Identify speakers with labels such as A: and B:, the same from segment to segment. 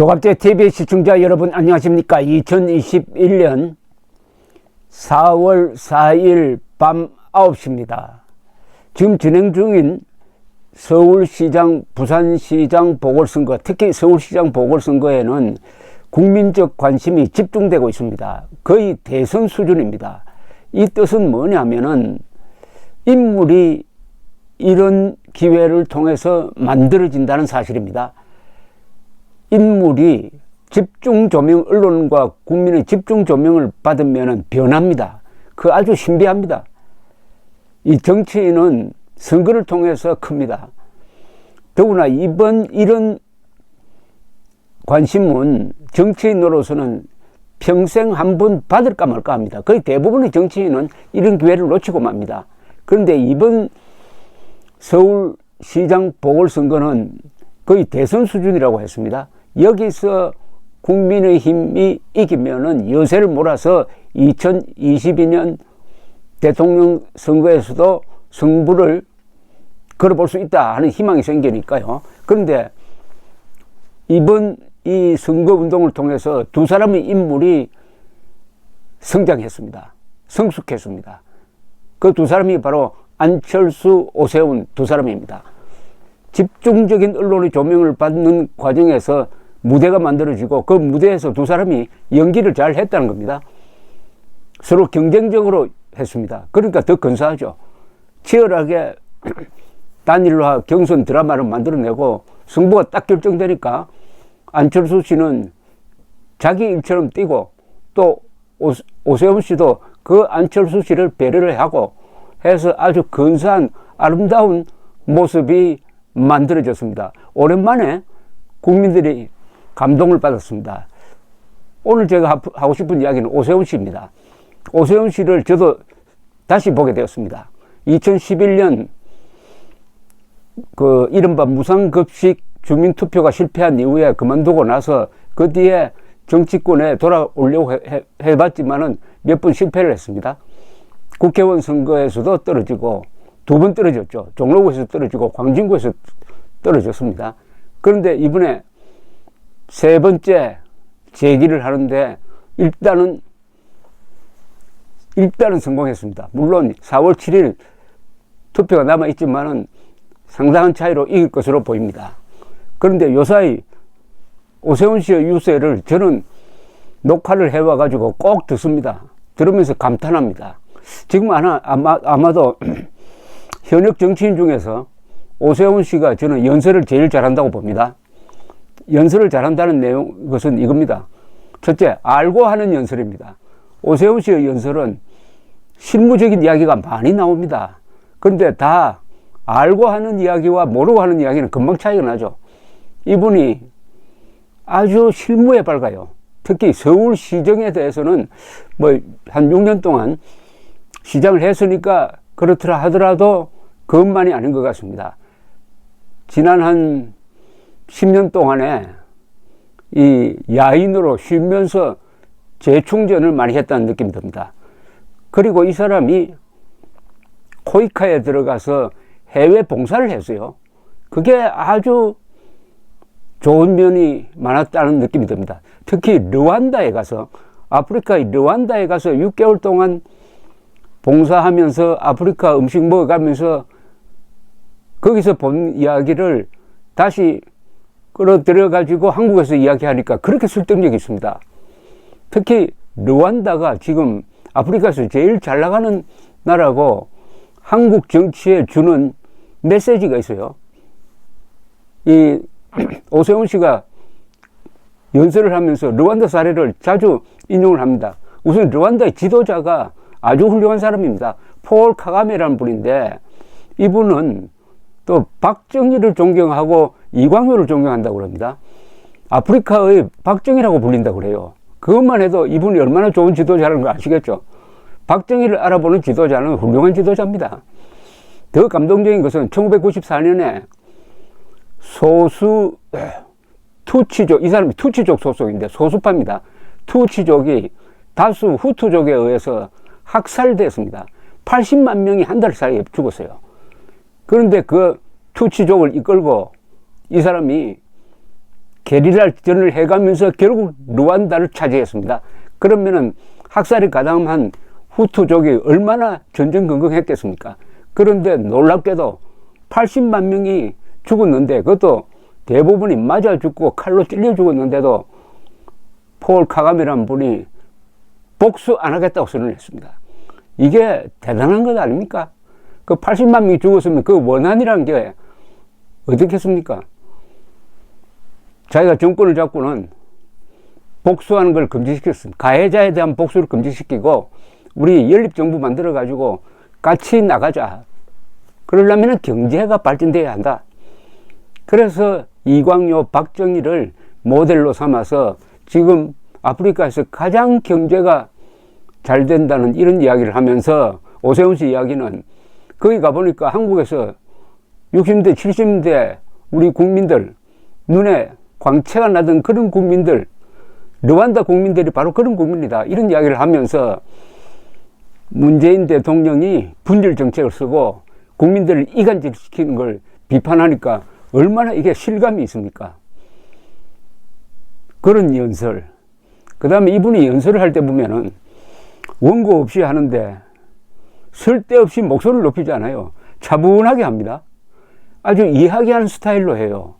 A: 조갑제 TV 시청자 여러분 안녕하십니까. 2021년 4월 4일 밤 9시입니다. 지금 진행 중인 서울시장, 부산시장 보궐선거, 특히 서울시장 보궐선거에는 국민적 관심이 집중되고 있습니다. 거의 대선 수준입니다. 이 뜻은 뭐냐면은 인물이 이런 기회를 통해서 만들어진다는 사실입니다. 인물이 집중 조명, 언론과 국민의 집중 조명을 받으면 변합니다. 그 아주 신비합니다. 이 정치인은 선거를 통해서 큽니다. 더구나 이번 이런 관심은 정치인으로서는 평생 한 번 받을까 말까 합니다. 거의 대부분의 정치인은 이런 기회를 놓치고 맙니다. 그런데 이번 서울시장 보궐선거는 거의 대선 수준이라고 했습니다. 여기서 국민의힘이 이기면은 여세를 몰아서 2022년 대통령 선거에서도 승부를 걸어볼 수 있다 하는 희망이 생기니까요. 그런데 이번 이 선거 운동을 통해서 두 사람의 인물이 성장했습니다. 성숙했습니다. 그 두 사람이 바로 안철수, 오세훈 두 사람입니다. 집중적인 언론의 조명을 받는 과정에서 무대가 만들어지고 그 무대에서 두 사람이 연기를 잘 했다는 겁니다. 서로 경쟁적으로 했습니다. 그러니까 더 근사하죠. 치열하게 단일화 경선 드라마를 만들어내고 승부가 딱 결정되니까 안철수 씨는 자기 일처럼 뛰고 또 오세훈 씨도 그 안철수 씨를 배려를 하고 해서 아주 근사한 아름다운 모습이 만들어졌습니다. 오랜만에 국민들이 감동을 받았습니다. 오늘 제가 하고 싶은 이야기는 오세훈 씨입니다. 오세훈 씨를 저도 다시 보게 되었습니다. 2011년 그 이른바 무상급식 주민투표가 실패한 이후에 그만두고 나서 그 뒤에 정치권에 돌아오려고 해봤지만은 몇 번 실패를 했습니다. 국회의원 선거에서도 떨어지고 두 번 떨어졌죠. 종로구에서 떨어지고 광진구에서 떨어졌습니다. 그런데 이번에 세 번째 재기를 하는데 일단은 성공했습니다. 물론 4월 7일 투표가 남아있지만은 상당한 차이로 이길 것으로 보입니다. 그런데 요사이 오세훈 씨의 유세를 저는 녹화를 해와가지고 꼭 듣습니다. 들으면서 감탄합니다. 지금 아마도 현역 정치인 중에서 오세훈 씨가 저는 연설을 제일 잘한다고 봅니다. 연설을 잘한다는 것은 이겁니다. 첫째, 알고 하는 연설입니다. 오세훈 씨의 연설은 실무적인 이야기가 많이 나옵니다. 그런데 다 알고 하는 이야기와 모르고 하는 이야기는 금방 차이가 나죠. 이분이 아주 실무에 밝아요. 특히 서울시정에 대해서는 뭐 한 6년 동안 시장을 했으니까 그렇더라 하더라도 그것만이 아닌 것 같습니다. 지난 한 10년 동안에 이 야인으로 쉬면서 재충전을 많이 했다는 느낌이 듭니다. 그리고 이 사람이 코이카에 들어가서 해외 봉사를 했어요. 그게 아주 좋은 면이 많았다는 느낌이 듭니다. 특히 르완다에 가서, 아프리카의 르완다에 가서 6개월 동안 봉사하면서 아프리카 음식 먹어가면서 거기서 본 이야기를 다시 끌어들여가지고 한국에서 이야기하니까 그렇게 설득력이 있습니다. 특히 르완다가 지금 아프리카에서 제일 잘 나가는 나라고 한국 정치에 주는 메시지가 있어요. 이 오세훈 씨가 연설을 하면서 르완다 사례를 자주 인용을 합니다. 우선 르완다의 지도자가 아주 훌륭한 사람입니다. 폴 카가메라는 분인데 이분은 또 박정희를 존경하고 이광효를 존경한다고 합니다. 아프리카의 박정희라고 불린다고 그래요. 그것만 해도 이분이 얼마나 좋은 지도자라는 걸 아시겠죠? 박정희를 알아보는 지도자는 훌륭한 지도자입니다. 더 감동적인 것은 1994년에 소수 투치족, 이 사람이 투치족 소속인데 소수파입니다. 투치족이 다수 후투족에 의해서 학살됐습니다. 80만 명이 한 달 사이에 죽었어요. 그런데 그 투치족을 이끌고 이 사람이 게리라전을 해가면서 결국 루안다를 차지했습니다. 그러면은 학살이 가담한 후투족이 얼마나 전전긍긍했겠습니까? 그런데 놀랍게도 80만 명이 죽었는데, 그것도 대부분이 맞아 죽고 칼로 찔려 죽었는데도 폴 카가메라는 분이 복수 안 하겠다고 선언했습니다. 이게 대단한 것 아닙니까? 그 80만 명이 죽었으면 그 원한이라는 게 어떻겠습니까? 자기가 정권을 잡고는 복수하는 걸 금지시켰습니다. 가해자에 대한 복수를 금지시키고, 우리 연립정부 만들어가지고 같이 나가자. 그러려면 경제가 발전돼야 한다. 그래서 이광요, 박정희를 모델로 삼아서 지금 아프리카에서 가장 경제가 잘 된다는 이런 이야기를 하면서, 오세훈 씨 이야기는 거기 가보니까 한국에서 60대, 70대 우리 국민들, 눈에 광채가 나던 그런 국민들, 르완다 국민들이 바로 그런 국민이다. 이런 이야기를 하면서 문재인 대통령이 분열 정책을 쓰고 국민들을 이간질시키는 걸 비판하니까 얼마나 이게 실감이 있습니까? 그런 연설. 그 다음에 이분이 연설을 할 때 보면은 원고 없이 하는데 쓸데없이 목소리를 높이지 않아요. 차분하게 합니다. 아주 이야기하는 스타일로 해요.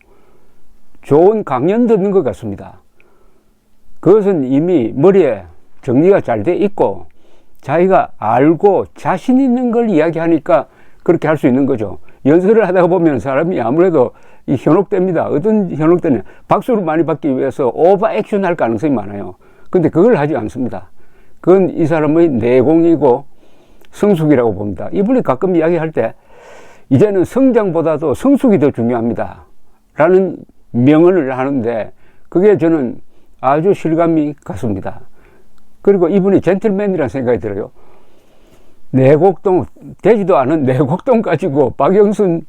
A: 좋은 강연 듣는 것 같습니다. 그것은 이미 머리에 정리가 잘 돼 있고 자기가 알고 자신 있는 걸 이야기하니까 그렇게 할 수 있는 거죠. 연설을 하다가 보면 사람이 아무래도 현혹됩니다. 어떤 현혹되냐, 박수를 많이 받기 위해서 오버 액션 할 가능성이 많아요. 근데 그걸 하지 않습니다. 그건 이 사람의 내공이고 성숙이라고 봅니다. 이분이 가끔 이야기할 때 이제는 성장보다도 성숙이 더 중요합니다 라는 명언을 하는데, 그게 저는 아주 실감이 갔습니다. 그리고 이분이 젠틀맨이라는 생각이 들어요. 내곡동, 되지도 않은 내곡동 가지고 박영선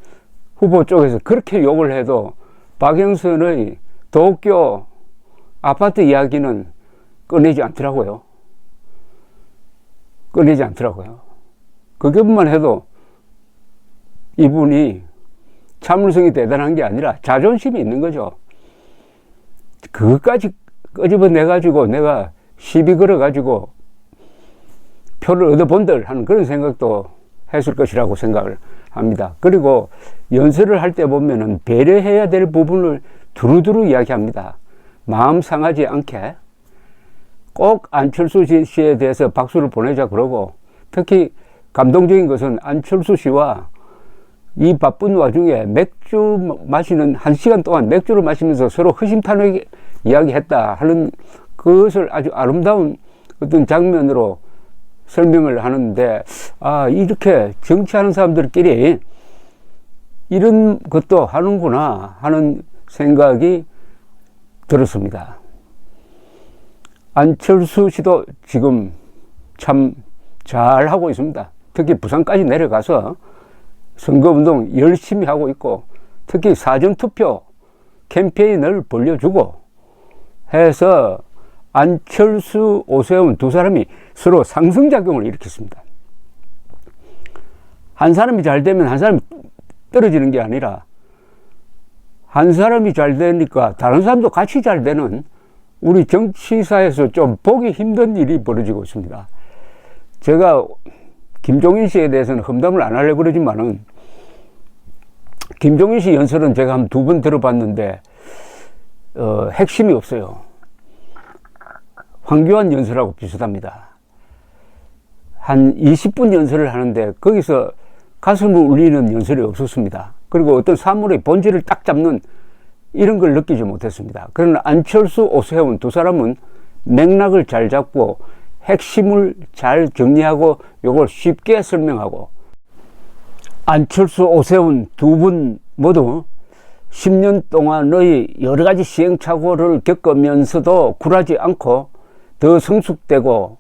A: 후보 쪽에서 그렇게 욕을 해도 박영선의 도쿄 아파트 이야기는 꺼내지 않더라고요. 꺼내지 않더라고요. 그것만 해도 이분이 참을성이 대단한 게 아니라 자존심이 있는 거죠. 그것까지 끄집어내가지고 내가 시비 걸어가지고 표를 얻어본들 하는 그런 생각도 했을 것이라고 생각을 합니다. 그리고 연설을 할 때 보면은 배려해야 될 부분을 두루두루 이야기합니다. 마음 상하지 않게 꼭 안철수 씨에 대해서 박수를 보내자 그러고, 특히 감동적인 것은 안철수 씨와 이 바쁜 와중에 맥주 마시는 1시간 동안 맥주를 마시면서 서로 허심탄회하게 이야기했다 하는 그것을 아주 아름다운 어떤 장면으로 설명을 하는데, 아, 이렇게 정치하는 사람들끼리 이런 것도 하는구나 하는 생각이 들었습니다. 안철수 씨도 지금 참 잘하고 있습니다. 특히 부산까지 내려가서 선거운동 열심히 하고 있고, 특히 사전투표 캠페인을 벌려주고 해서 안철수, 오세훈 두 사람이 서로 상승작용을 일으켰습니다. 한 사람이 잘 되면 한 사람이 떨어지는 게 아니라 한 사람이 잘 되니까 다른 사람도 같이 잘 되는, 우리 정치사에서 좀 보기 힘든 일이 벌어지고 있습니다. 제가 김종인 씨에 대해서는 험담을 안 하려고 그러지만은, 김종인 씨 연설은 제가 한 2번 들어봤는데 핵심이 없어요. 황교안 연설하고 비슷합니다. 한 20분 연설을 하는데 거기서 가슴을 울리는 연설이 없었습니다. 그리고 어떤 사물의 본질을 딱 잡는 이런 걸 느끼지 못했습니다. 그러나 안철수, 오세훈 두 사람은 맥락을 잘 잡고 핵심을 잘 정리하고 이걸 쉽게 설명하고, 안철수, 오세훈 두 분 모두 10년 동안의 여러 가지 시행착오를 겪으면서도 굴하지 않고 더 성숙되고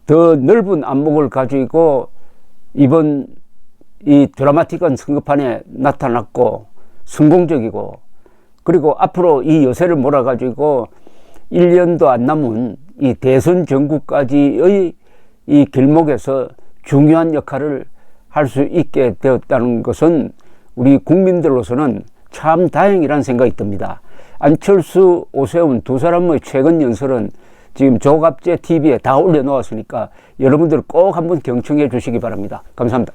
A: 더 넓은 안목을 가지고 이번 이 드라마틱한 선거판에 나타났고 성공적이고, 그리고 앞으로 이 여세를 몰아가지고 1년도 안 남은 이 대선 전국까지의 이 길목에서 중요한 역할을 할 수 있게 되었다는 것은 우리 국민들로서는 참 다행이라는 생각이 듭니다. 안철수, 오세훈 두 사람의 최근 연설은 지금 조갑제 TV에 다 올려놓았으니까 여러분들 꼭 한번 경청해 주시기 바랍니다. 감사합니다.